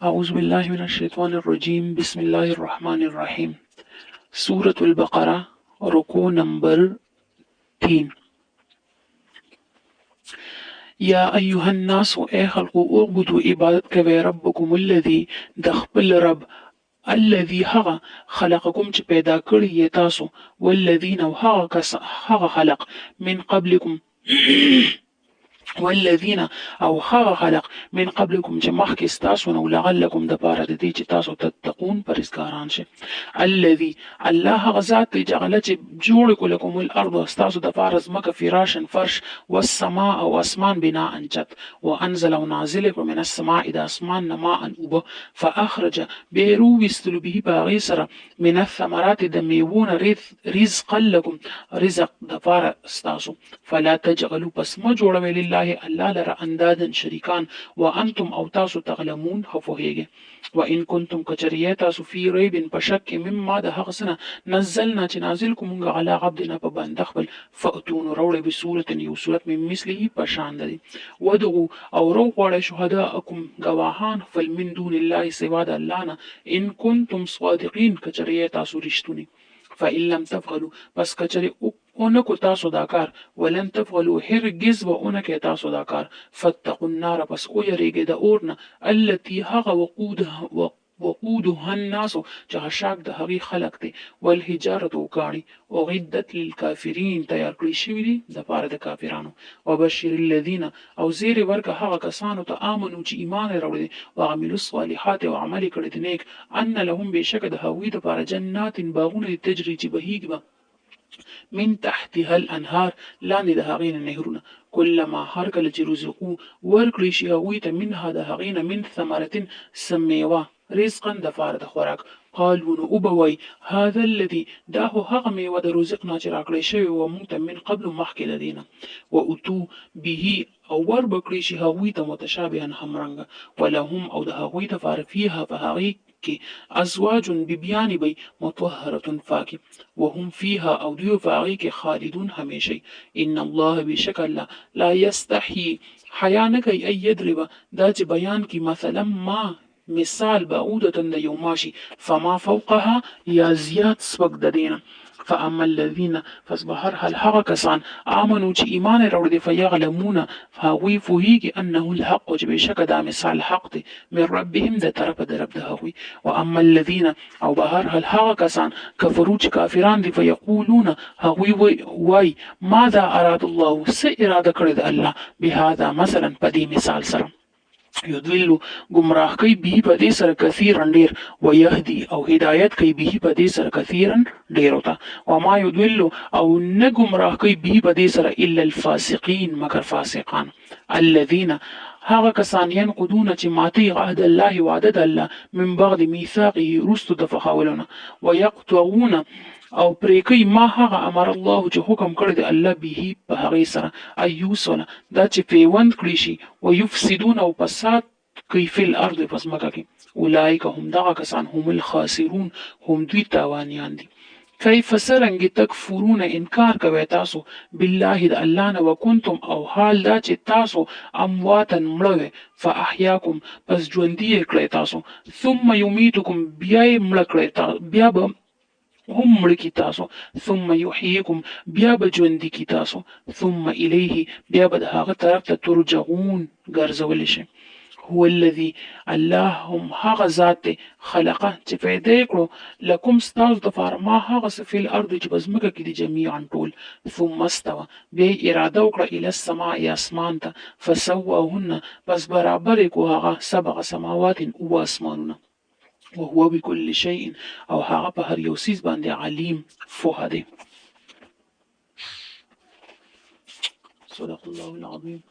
أعوذ بالله من الشيطان الرجيم. بسم الله الرحمن الرحيم. سورة البقرة رکو نمبر 3. یا ایها الناس اے خلقو اعبدوا عبادت کوي ربکم الذي د خپل رب الذي هغه خلقکم چې پیدا کړی یې تاسو والذین او هغه خلق من قبلکم والذین او هغه خلق من قبلکم چې مخکې ستاسو نو لعلکم د پاره د دې چې تاسو تتقون پرهیزګاران شئ. الذي الله هغه ذات دی جعله چې جوړ کړو لكم الارض ستاسو د پاره ځمکه فراشن فرش والسماء او اسمان بناء چت وانزل او نازل کړو من السماء د اسمان نه ماء اوبه فاخرج بیرو وستلو به باغی سره من الثمرات د میوون رزقا لكم رزق د پاره ستاسو فلا تجعلوا پس ما جوړوي لله الله لرا اندادن شریکان وانتم او تاسو تعلمون خفوهیږي. وان کنتم کچریه تاسو فی ریب پشک مما د هغه سنه نزلنا چې نازل کوم علی عبدنا په بنده خپل فاتون روړې به صورت یو صورت من مثله پشان دی ودغو او رو غواړی شهداءکم گواهان فل من دون الله سوا د الله نه ان کنتم صادقین کچریه تاسو رښتونی فإن لم تفعلوا پس کچری اونکو تاسو دا کار ولن تفعلوا هرگز و اونکه تاسو دا کار فتقوا النار پس او یریږي د اورنه التي هغه وقودها الناس چې هشاک د هغې خلق دی والحجارة وکاڼي اعدت للکافرین تیار کړي شوي دي د پاره د کافرانو. وبشر الذین او زیر ورکه هغه کسانو ته آمنو چې ایمان یې راوړی دي وعملوا الصالحات او عمل یې کړی دی نیک ان لهم بېشکه د هغوی دپاره جنات باغونه دي تجري چې بهیږي به من تحتها الانهار لاندې د هغې نه نهرونه کلما هر کله چې رزقو ورکړی شي هغوی ته منها د هغې نه من ثمرة څه میوه رزقا د پاره د خوراک قالو نو وبوي هذا الذي دا هو هغه میوه د رزقنا چې راکړی شوی و موږ ته من قبل مخکې له دې نه واتو به او ور بکړی شي هغوی ته متشابها همرنګه ولهم او د هغوی دپاره فیها په هغې کې ازواج ببیانی بی مطهرة فاکی وهم فیها او دیو فاغی کې خالدون همیشی. ان الله بشک الله لا یستحی حیا نکي ای یدرب دا چې بیان کی مثلا ما مثال بعودة د یو ماشي فما فوقها یا زیات سپک د دینه فاما الذين فاصبحر هل هغه کسان امنو چې ایمان راوړي دي فیعلمون هغوی فوهیږي انه الحق چې بشک دا مثال حق دی من ربهم د طرف د رب د هغوی. واما الذين او بهر هل هغه کسان کفرو چې کافران دي فیقولون هغوی وای ماذا اراد الله څه اراده کړې ده الله بهذا مثلا په دې مثال سره یدلو گمراه کوي به په دې سره کثیرا ډیر ويهدي او هدایت کوي به په دې سره کثیرا ډیر وتا وما يدل او نه گمراه کوي به په دې سره الا الفاسقين مگر فاسقان الذين هغه کسان ينقضون چې ماتي عهد الله وعده الله من بعد ميثاقه رستو د فخاولونه ويقطعون او پریکي ما هغه امر الله چې حکم کړی دی الله به په هغې سره ایوسونه دا چې پیوند کړی شي ويفسدون او فساد کوي فی الارض په ځمکه کې اولئک هم دغه کسان هم الخاسرون هم دوی تاوانیان دي. کیف سرنګ تکفرون انکار کوي تاسو بالله د الله نه وکنتم او حال دا چې تاسو امواتا مړه فاحیاکم پس ژوندي یې کړی تاسو ثم یمیتکم بیا یې مړه کړی بیا به هم مړ کی تاسو ثم یحییکم بیا به ژوندي کی تاسو ثم الیه بیا به د هغه طرف ته ترجعون ګرځولی شي. هو الذي الله هم هغه ذات دی خلقه چې پیدا یې کړو لکم ستاسو دپاره ما هغه څه فی الارض چې په ځمکه کې دي جمیعا ټول ثم استوى بیا یې اراده وکړه الی السماء اسمان ته فسواهن پس برابر یې کړو هغه سبع سماوات اوه اسمانونه وهو بكل شيء او هغه په هر یو څیز باندې علیم فوه دی. صدق الله العظیم.